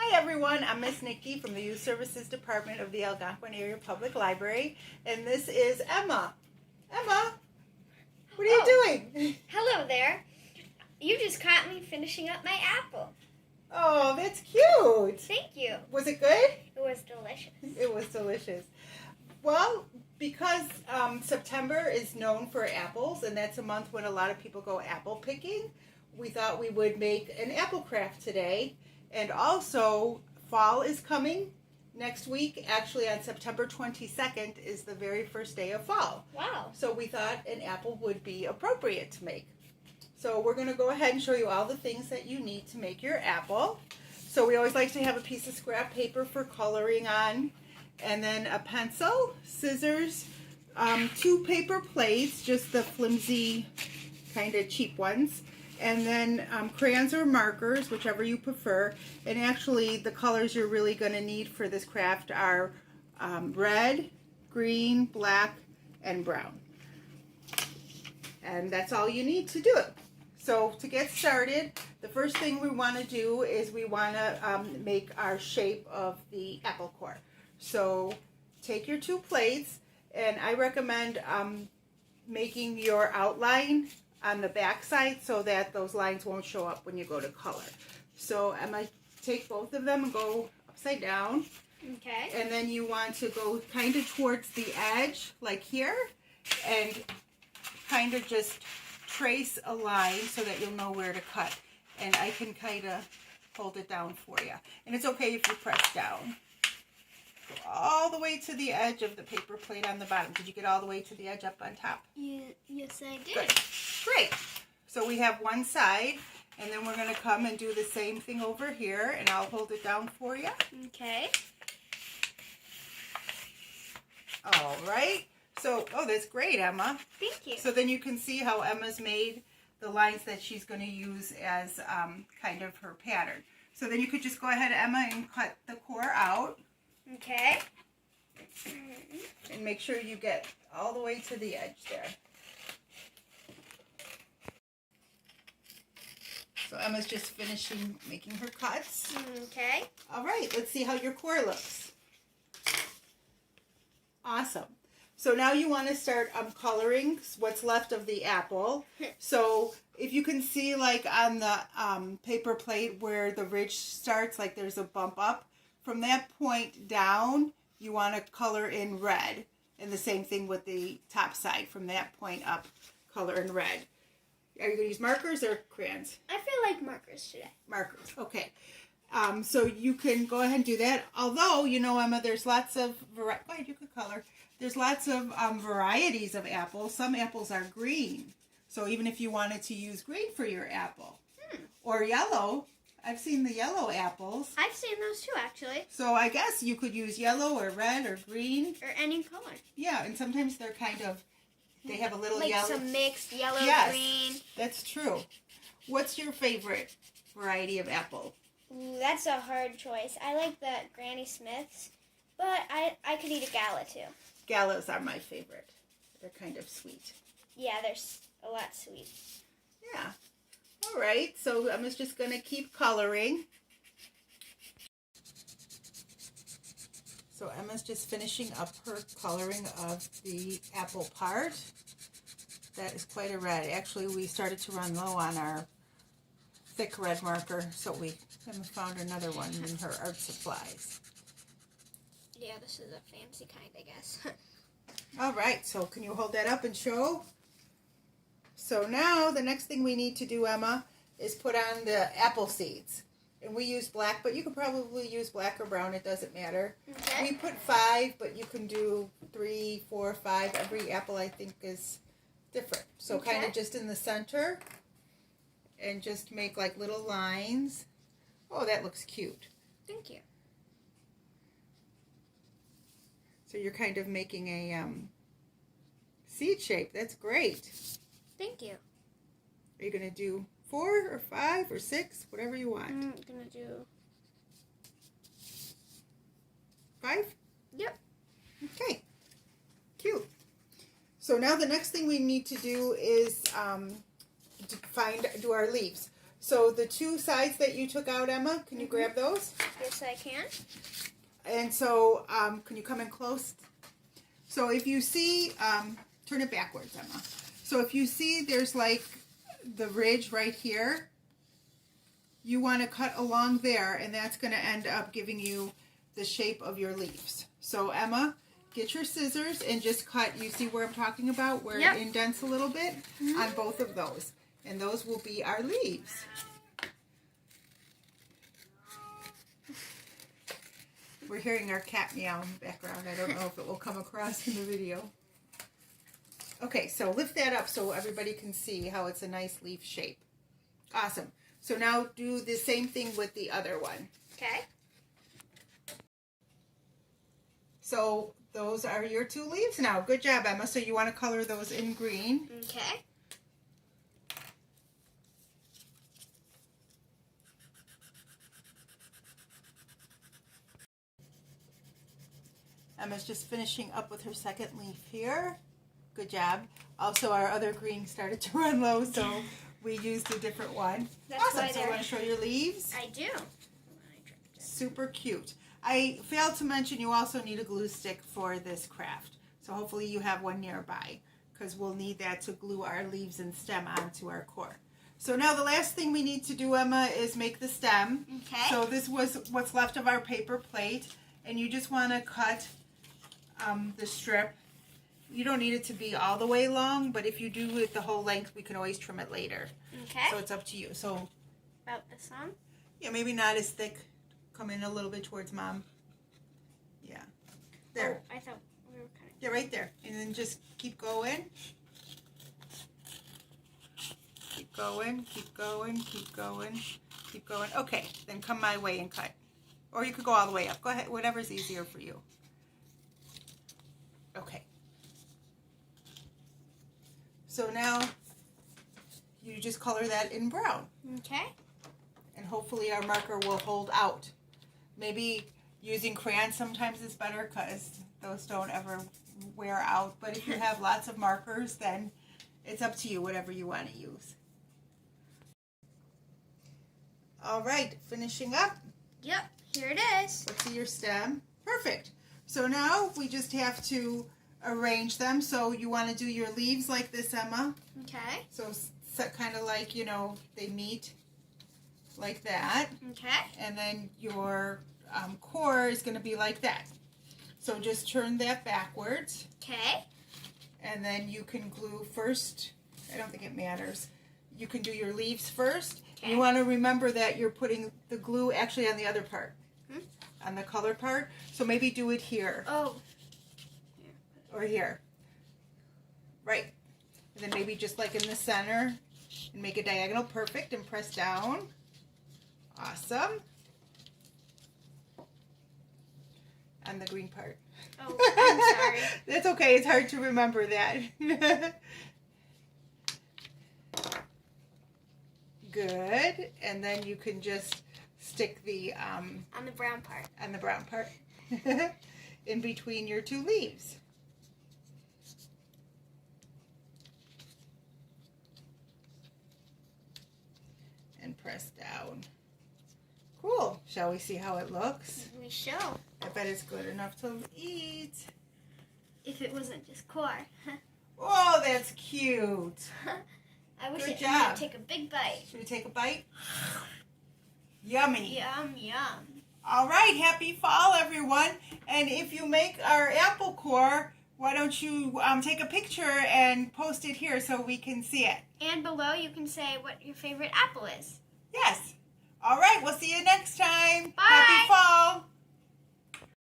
Hi everyone, I'm Miss Nikki from the Youth Services Department of the Algonquin Area Public Library, and this is Emma. Emma, what are you doing? Hello there. You just caught me finishing up my apple. Oh, that's cute. Thank you. Was it good? It was delicious. It was delicious. Well, because September is known for apples, and that's a month when a lot of people go apple picking, we thought we would make an apple craft today. And also, fall is coming next week. Actually, on September 22nd is the very first day of fall. Wow. So we thought an apple would be appropriate to make. So we're going to go ahead and show you all the things that you need to make your apple. So we always like to have a piece of scrap paper for coloring on, and then a pencil, scissors, 2 paper plates, just the flimsy kind of cheap ones, and then crayons or markers, whichever you prefer. And actually the colors you're really going to need for this craft are red, green, black, and brown. And that's all you need to do it. So to get started, the first thing we want to do is we want to make our shape of the apple core. So take your 2 plates, and I recommend making your outline on the back side so that those lines won't show up when you go to color. So I'm going to take both of them and go upside down. Okay. And then you want to go kind of towards the edge, like here, and kind of just trace a line so that you'll know where to cut. And I can kind of hold it down for you. And it's okay if you press down. Go all the way to the edge of the paper plate on the bottom. Did you get all the way to the edge up on top? Yes, I did. Good. Great. So we have one side, and then we're going to come and do the same thing over here, and I'll hold it down for you. Okay. All right. So, oh, that's great, Emma. Thank you. So then you can see how Emma's made the lines that she's going to use as kind of her pattern. So then you could just go ahead, Emma, and cut the core out. Okay. And make sure you get all the way to the edge there. So Emma's just finishing making her cuts. Okay. All right, let's see how your core looks. Awesome. So now you want to start coloring what's left of the apple. So if you can see, like on the paper plate where the ridge starts, like there's a bump up, from that point down, you want to color in red. And the same thing with the top side. From that point up, color in red. Are you going to use markers or crayons? I feel like markers today. Markers, okay. So you can go ahead and do that. Although, you know, Emma, there's lots of, you could color. There's lots of varieties of apples. Some apples are green. So even if you wanted to use green for your apple. Or yellow. I've seen the yellow apples. I've seen those too, actually. So I guess you could use yellow or red or green. Or any color. Yeah, and sometimes they're kind of, they have a little like yellow. Some mixed yellow, yes, green. That's true. What's your favorite variety of apple? Ooh, that's a hard choice. I like the Granny Smiths, but I could eat a Gala too. Galas are my favorite. They're kind of sweet. Yeah, they're a lot sweet. Yeah. All right, so Emma's just going to keep coloring. So Emma's just finishing up her coloring of the apple part. That is quite a red. Actually, we started to run low on our thick red marker, so we haven't found another one in her art supplies. Yeah, this is a fancy kind, I guess. All right, so can you hold that up and show? So now the next thing we need to do, Emma, is put on the apple seeds. And we use black, but you could probably use black or brown. It doesn't matter. Okay. We put 5, but you can do 3, 4, 5. Every apple, I think, is different. So Okay. kind of just in the center. And just make like little lines. Oh, that looks cute. Thank you. So you're kind of making a seed shape. That's great. Thank you. Are you going to do 4 or 5 or 6? Whatever you want. I'm going to do 5? Yep. Okay. Cute. So now the next thing we need to do is do our leaves. So the two sides that you took out, Emma, can you grab those? Yes, I can. And so, can you come in close? So if you see, turn it backwards, Emma. So if you see there's like the ridge right here, you want to cut along there, and that's going to end up giving you the shape of your leaves. So Emma, get your scissors and just cut, you see where I'm talking about, where it indents a little bit on both of those. And those will be our leaves. We're hearing our cat meow in the background. I don't know if it will come across in the video. Okay, so lift that up so everybody can see how it's a nice leaf shape. Awesome. So now do the same thing with the other one. Okay. So those are your two leaves now. Good job, Emma. So you want to color those in green. Okay. Emma's just finishing up with her second leaf here. Good job. Also, our other green started to run low, so we used a different one. That's awesome. why So you want to show your leaves? I do. Super cute. I failed to mention you also need a glue stick for this craft. So hopefully you have one nearby, because we'll need that to glue our leaves and stem onto our core. So now the last thing we need to do, Emma, is make the stem. Okay. So this was what's left of our paper plate, and you just want to cut the strip. You don't need it to be all the way long, but if you do it the whole length, we can always trim it later. Okay. So it's up to you. So about this long? yeah, maybe not as thick. Come in a little bit towards Mom. Yeah. There. Oh, I thought we were cutting. Yeah, right there. And then just keep going. Keep going, keep going, keep going, keep going. Okay, then come my way and cut. Or you could go all the way up. Go ahead, whatever's easier for you. Okay. So now you just color that in brown. Okay. And hopefully our marker will hold out. Maybe using crayons sometimes is better because those don't ever wear out. But if you have lots of markers, then it's up to you, whatever you want to use. All right, finishing up. Yep, here it is. Let's see your stem. Perfect. So now we just have to arrange them. So you want to do your leaves like this, Emma. Okay. So kind of like, you know, they meet like that. Okay. And then your core is going to be like that. So just turn that backwards. Okay. And then you can glue first. I don't think it matters. You can do your leaves first. Okay. You want to remember that you're putting the glue actually on the other part. On the color part. So maybe do it here. Oh. Or here. Right. And then maybe just like in the center. And make a diagonal. Perfect. And press down. Awesome. On the green part. Oh, I'm sorry. That's okay. It's hard to remember that. Good. And then you can just stick the on the brown part. On the brown part. In between your two leaves. And press down. Cool. Shall we see how it looks? We shall. I bet it's good enough to eat. If it wasn't just core. Oh, that's cute. I wish Good it job. would take a big bite. Should we take a bite? Yummy. Yum, yum. All right, happy fall, everyone. And if you make our apple core, why don't you take a picture and post it here so we can see it. And below you can say what your favorite apple is.